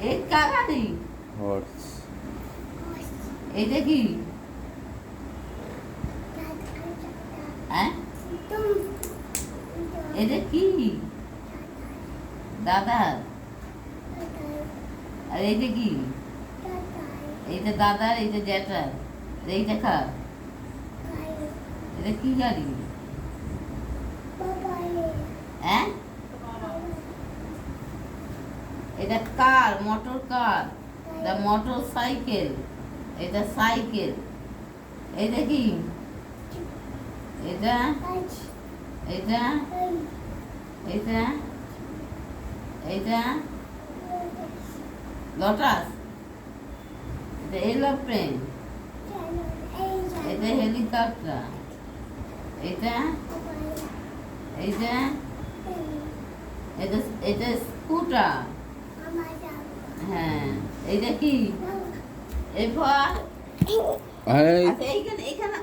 এই কাগারি হর্স। এটা কি? হ্যাঁ এটা কি? দাদা। আর এইটা কি? এইটা দাদার, এইটা জ্যাঠার, এইটা খা। এটা কি গাড়ি? হ্যাঁ এটা কার, মোটর কার, দা মোটর সাইকেল। এটা সাইকেল। এটা কি? এটা এটা এটা এটা লটাস। এটা এরোপ্লেন। এটা হেলিকপ্টার। এটা এটা এটা এটা স্কুটার। হ্যাঁ এইটা কি? এরপর এই আচ্ছা এইখানে এইখানে